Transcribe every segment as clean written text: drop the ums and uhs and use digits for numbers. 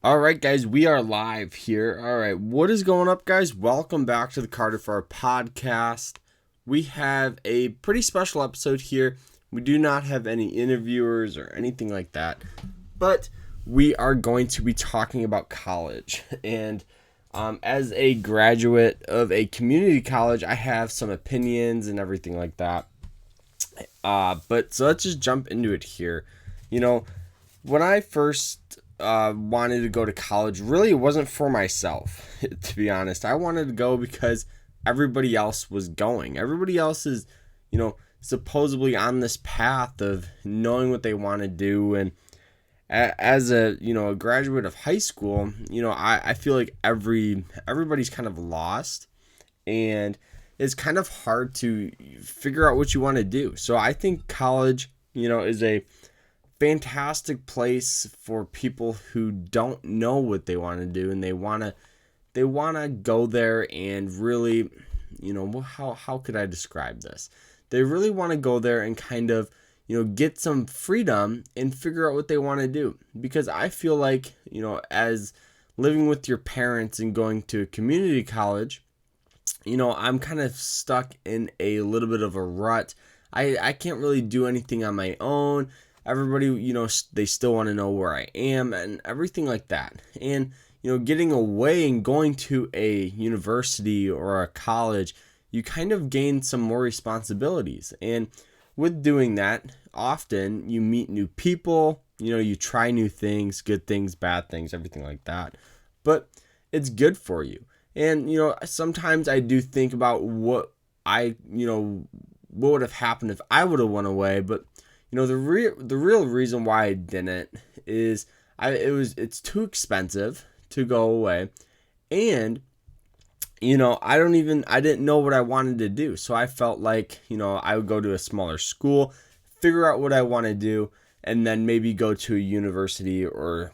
All right, guys, we are live here. All right, what is going up, guys? Welcome back to the Farr podcast. We have a pretty special episode here. We do not have any interviewers or anything like that, but we are going to be talking about college. And as a graduate of a community college, I have some opinions and everything like that. But so let's just jump into it here. When I first wanted to go to college, really it wasn't for myself, to be honest. I wanted to go because everybody else was going. Everybody else is, supposedly on this path of knowing what they want to do. And as a graduate of high school, I feel like everybody's kind of lost, and it's kind of hard to figure out what you want to do. So I think college, is a fantastic place for people who don't know what they want to do, and they want to go there and really, how could I describe this? They really want to go there and kind of, get some freedom and figure out what they want to do. Because I feel like, as living with your parents and going to a community college, I'm kind of stuck in a little bit of a rut. I can't really do anything on my own. Everybody, they still want to know where I am and everything like that. And, getting away and going to a university or a college, you kind of gain some more responsibilities. And with doing that, often you meet new people, you try new things, good things, bad things, everything like that. But it's good for you. And, sometimes I do think about what would have happened if I would have went away. But, the real reason why I didn't is it's too expensive to go away. And, I didn't know what I wanted to do. So I felt like, I would go to a smaller school, figure out what I want to do, and then maybe go to a university or,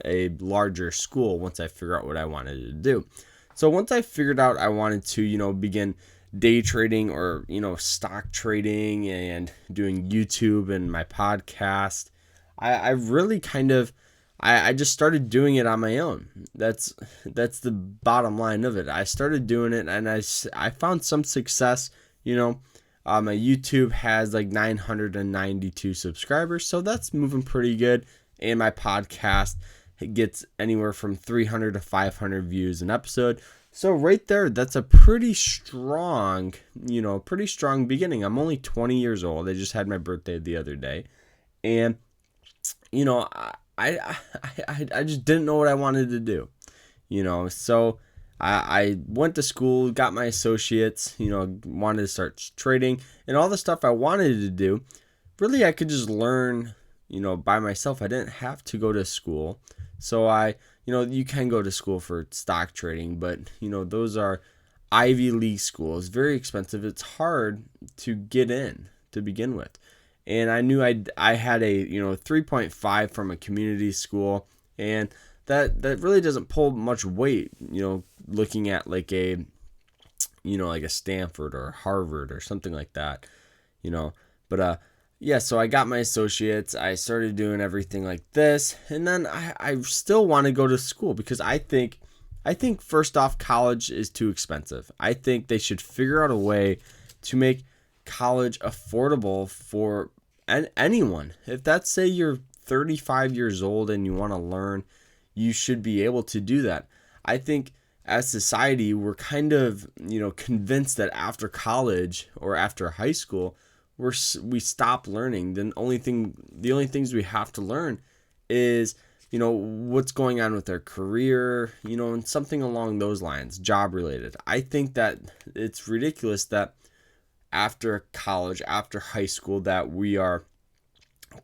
a larger school once I figure out what I wanted to do. So once I figured out I wanted to, begin day trading or, stock trading and doing YouTube and my podcast, I really kind of, I just started doing it on my own. That's the bottom line of it. I started doing it and I found some success. My YouTube has like 992 subscribers, so that's moving pretty good. And my podcast gets anywhere from 300 to 500 views an episode. So right there, that's a pretty strong beginning. I'm only 20 years old. I just had my birthday the other day. And, I just didn't know what I wanted to do, so I went to school, got my associates, wanted to start trading and all the stuff I wanted to do. Really, I could just learn, by myself. I didn't have to go to school. So you can go to school for stock trading, but, those are Ivy League schools, very expensive. It's hard to get in to begin with. And I knew I had a 3.5 from a community school, and that really doesn't pull much weight, looking at like a Stanford or Harvard or something like that, But so I got my associates. I started doing everything like this, and then I still want to go to school because I think first off, college is too expensive. I think they should figure out a way to make college affordable for anyone. If that's, say, you're 35 years old and you want to learn, you should be able to do that. I think as society, we're kind of, convinced that after college or after high school, we stop learning. The only things we have to learn is, what's going on with our career, and something along those lines, job related. I think that it's ridiculous that after college, after high school, that we are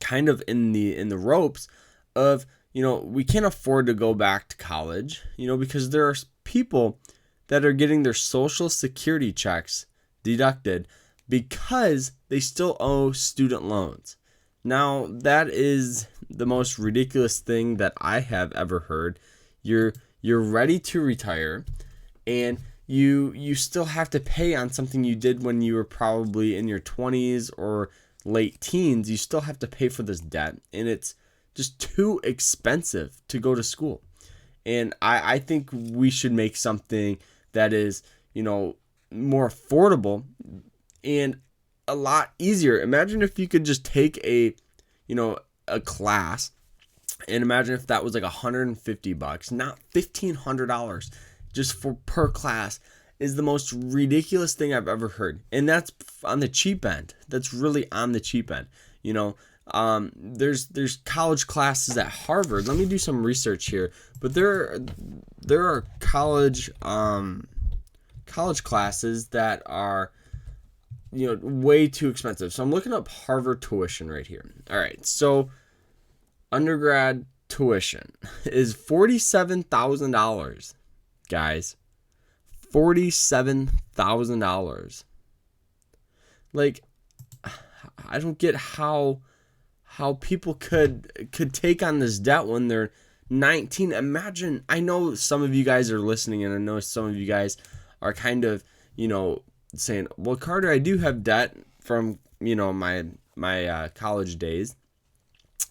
kind of in the ropes of, we can't afford to go back to college, because there are people that are getting their social security checks deducted because they still owe student loans. Now, that is the most ridiculous thing that I have ever heard. You're ready to retire, and you still have to pay on something you did when you were probably in your 20s or late teens. You still have to pay for this debt, and it's just too expensive to go to school. And I think we should make something that is, more affordable and a lot easier. Imagine if you could just take a class, and imagine if that was like $150, not $1,500 just for per class, is the most ridiculous thing I've ever heard. And that's on the cheap end. That's really on the cheap end. There's college classes at Harvard. Let me do some research here. But there are college classes that are way too expensive. So I'm looking up Harvard tuition right here. All right, so undergrad tuition is $47,000, guys. $47,000. Like, I don't get how people could take on this debt when they're 19. Imagine, I know some of you guys are listening, and I know some of you guys are kind of, saying, well, Carter, I do have debt from, my college days.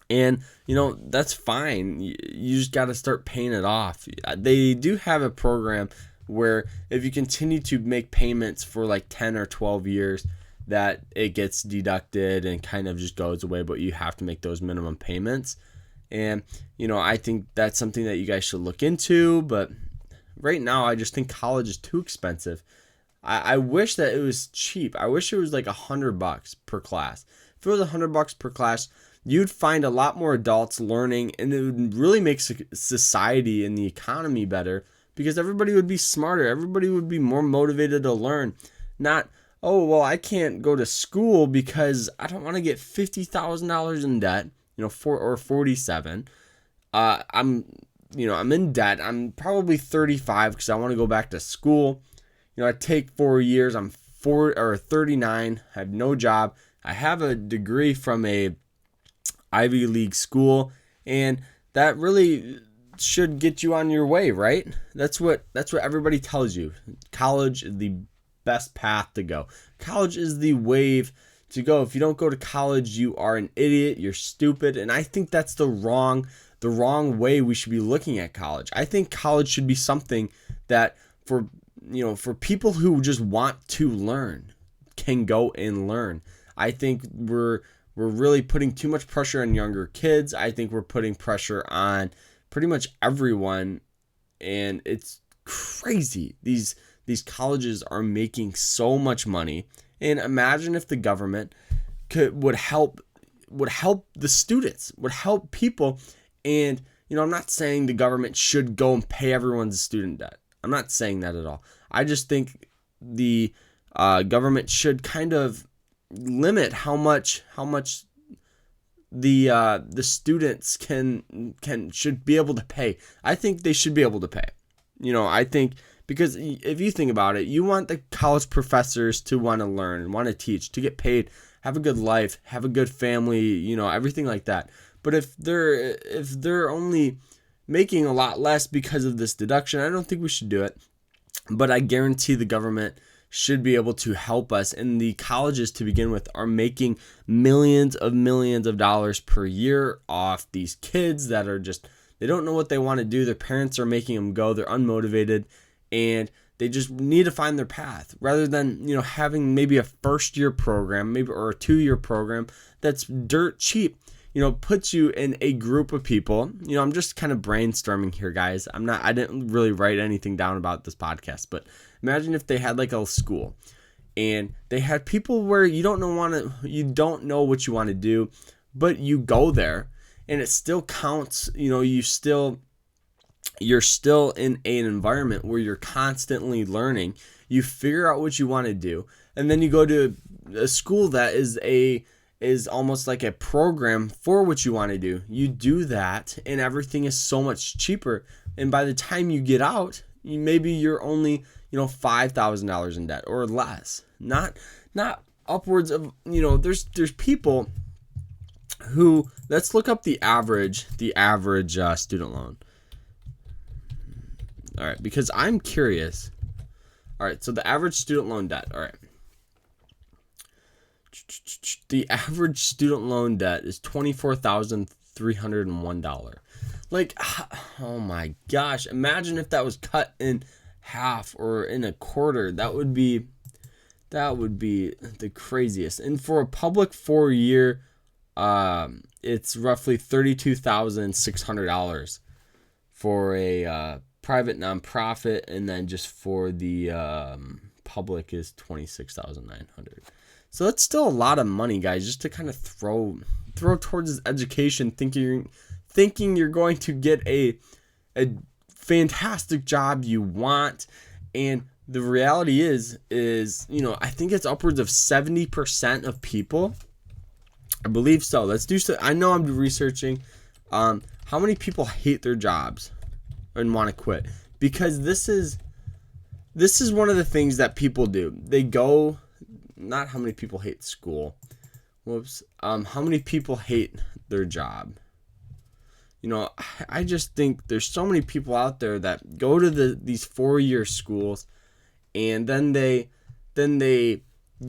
And, that's fine. You just got to start paying it off. They do have a program where if you continue to make payments for like 10 or 12 years, that it gets deducted and kind of just goes away, but you have to make those minimum payments. And, I think that's something that you guys should look into. But right now, I just think college is too expensive. I wish that it was cheap. I wish it was like $100 per class. If it was $100 per class, you'd find a lot more adults learning, and it would really make society and the economy better, because everybody would be smarter. Everybody would be more motivated to learn. Not, oh, well, I can't go to school because I don't want to get $50,000 in debt, or 47. I'm in debt. I'm probably 35 because I want to go back to school. I take 4 years. I'm 39. I have no job. I have a degree from a Ivy League school, and that really should get you on your way, right? That's what everybody tells you. College is the best path to go. College is the wave to go. If you don't go to college, you are an idiot. You're stupid, and I think that's the wrong way we should be looking at college. I think college should be something that for people who just want to learn can go and learn. I think we're really putting too much pressure on younger kids. I think we're putting pressure on pretty much everyone, and it's crazy. These colleges are making so much money, and imagine if the government would help the students, would help people. And I'm not saying the government should go and pay everyone's student debt. I'm not saying that at all. I just think the government should kind of limit how much the students should be able to pay. I think they should be able to pay. I think, because if you think about it, you want the college professors to want to learn, want to teach, to get paid, have a good life, have a good family, everything like that. But if they're only making a lot less because of this deduction, I don't think we should do it. But I guarantee the government should be able to help us. And the colleges, to begin with, are making millions of dollars per year off these kids that are just, they don't know what they want to do. Their parents are making them go. They're unmotivated, and they just need to find their path, rather than, having maybe a first-year program, or a 2-year program that's dirt cheap. Puts you in a group of people. I'm just kind of brainstorming here, guys. I didn't really write anything down about this podcast, but imagine if they had like a school, and they had people where you don't know what you want to do, but you go there, and it still counts. You're still in an environment where you're constantly learning. You figure out what you want to do, and then you go to a school that is almost like a program for what you want to do. You do that, and everything is so much cheaper. And by the time you get out, maybe you're only, $5,000 in debt or less. Not upwards of, there's people who, let's look up the average student loan. All right, because I'm curious. All right, so the average student loan debt. All right. The average student loan debt is $24,300 $301. Like, oh my gosh, imagine if that was cut in half or in a quarter. That would be the craziest. And for a public 4-year, it's roughly $32,600 for a private nonprofit, and then just for the public is $26,900. So that's still a lot of money, guys, just to kind of throw towards this education, thinking you're going to get a fantastic job you want. And the reality is, I think it's upwards of 70% of people. I believe so. Let's do so. I know I'm researching how many people hate their jobs and want to quit, because this is one of the things that people do. They go, not how many people hate school. Whoops. How many people hate their job? I just think there's so many people out there that go to these 4-year schools, and then they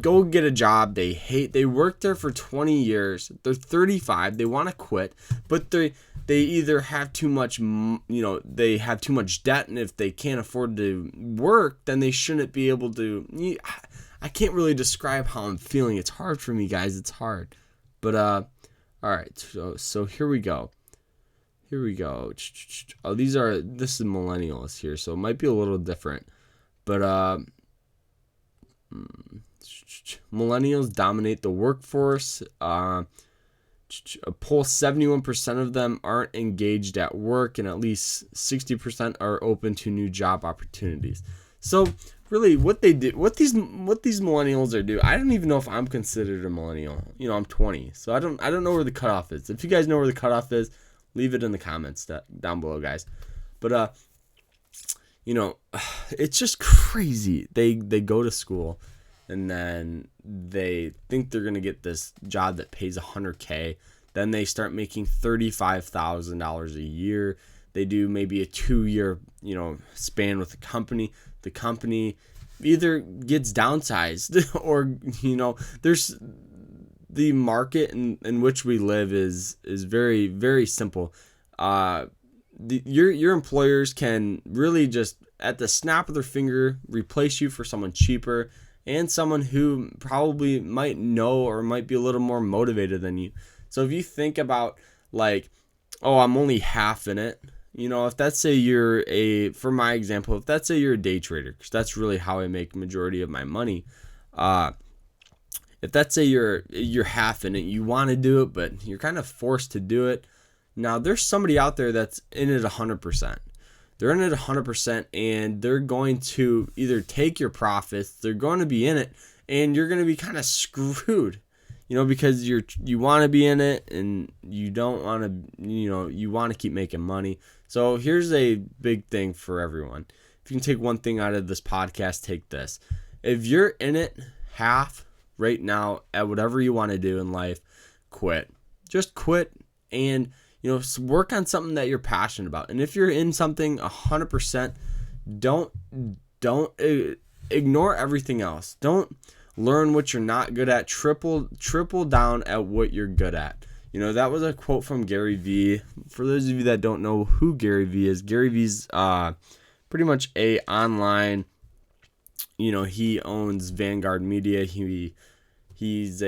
go get a job they work there for 20 years. They're 35, they want to quit, but they either have too much, they have too much debt, and if they can't afford to work, then they shouldn't be able to. I can't really describe how I'm feeling. It's hard for me, guys. It's hard. But all right, so here we go. Oh, this is millennials here, so it might be a little different. But millennials dominate the workforce. A poll, 71% of them aren't engaged at work, and at least 60% are open to new job opportunities. So really, what these millennials are doing, I don't even know if I'm considered a millennial. I'm 20, so I don't know where the cutoff is. If you guys know where the cutoff is, leave it in the comments down below, guys. But it's just crazy. They go to school, and then they think they're gonna get this job that pays $100K. Then they start making $35,000 a year. They do maybe a 2-year, span with the company. The company either gets downsized, or there's the market in which we live is very, very simple. Your employers can really just at the snap of their finger replace you for someone cheaper, and someone who probably might know or might be a little more motivated than you. So if you think about, like, oh, I'm only half in it. If that's say for my example, if that's say you're a day trader, because that's really how I make majority of my money. If that's say you're half in it, you want to do it, but you're kind of forced to do it. Now there's somebody out there that's in it 100%. They're in it 100%, and they're going to either take your profits, they're going to be in it, and you're going to be kind of screwed, because you want to be in it, and you don't want to, you want to keep making money. So here's a big thing for everyone. If you can take one thing out of this podcast, take this. If you're in it half right now at whatever you want to do in life, quit. Just quit, and work on something that you're passionate about. And if you're in something 100%, don't ignore everything else. Don't learn what you're not good at. Triple down at what you're good at. That was a quote from Gary Vee. For those of you that don't know who Gary Vee is, Gary Vee's pretty much a online, he owns Vanguard Media. He's he's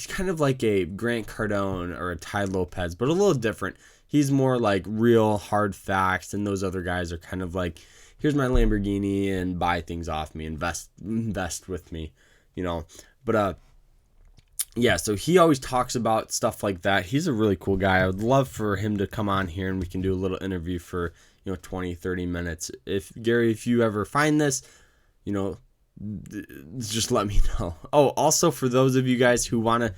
kind of like a Grant Cardone or a Ty Lopez, but a little different. He's more like real hard facts, and those other guys are kind of like, here's my Lamborghini and buy things off me, invest with me, But yeah, so he always talks about stuff like that. He's a really cool guy. I would love for him to come on here and we can do a little interview for 20-30 minutes. If you ever find this, just let me know. Oh, also for those of you guys who want to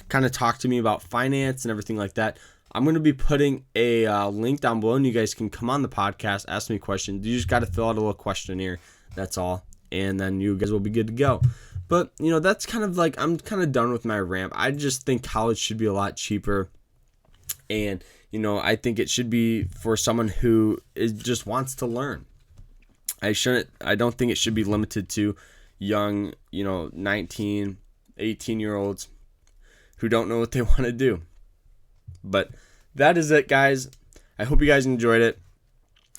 kind of talk to me about finance and everything like that, I'm going to be putting a link down below, and you guys can come on the podcast, ask me questions. You just got to fill out a little questionnaire. That's all. And then you guys will be good to go. But, that's kind of like, I'm kind of done with my rant. I just think college should be a lot cheaper. And, I think it should be for someone who just wants to learn. I don't think it should be limited to young, 19, 18-year-olds who don't know what they want to do. But that is it, guys. I hope you guys enjoyed it.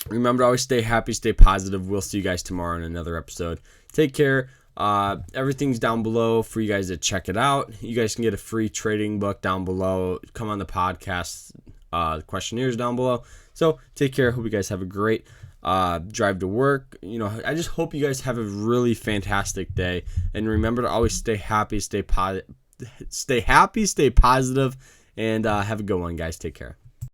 Remember to always stay happy, stay positive. We'll see you guys tomorrow in another episode. Take care. Everything's down below for you guys to check it out. You guys can get a free trading book down below. Come on the podcast. The questionnaires down below. So take care. Hope you guys have a great drive to work. I just hope you guys have a really fantastic day. And remember to always stay happy, stay positive, and have a good one, guys. Take care.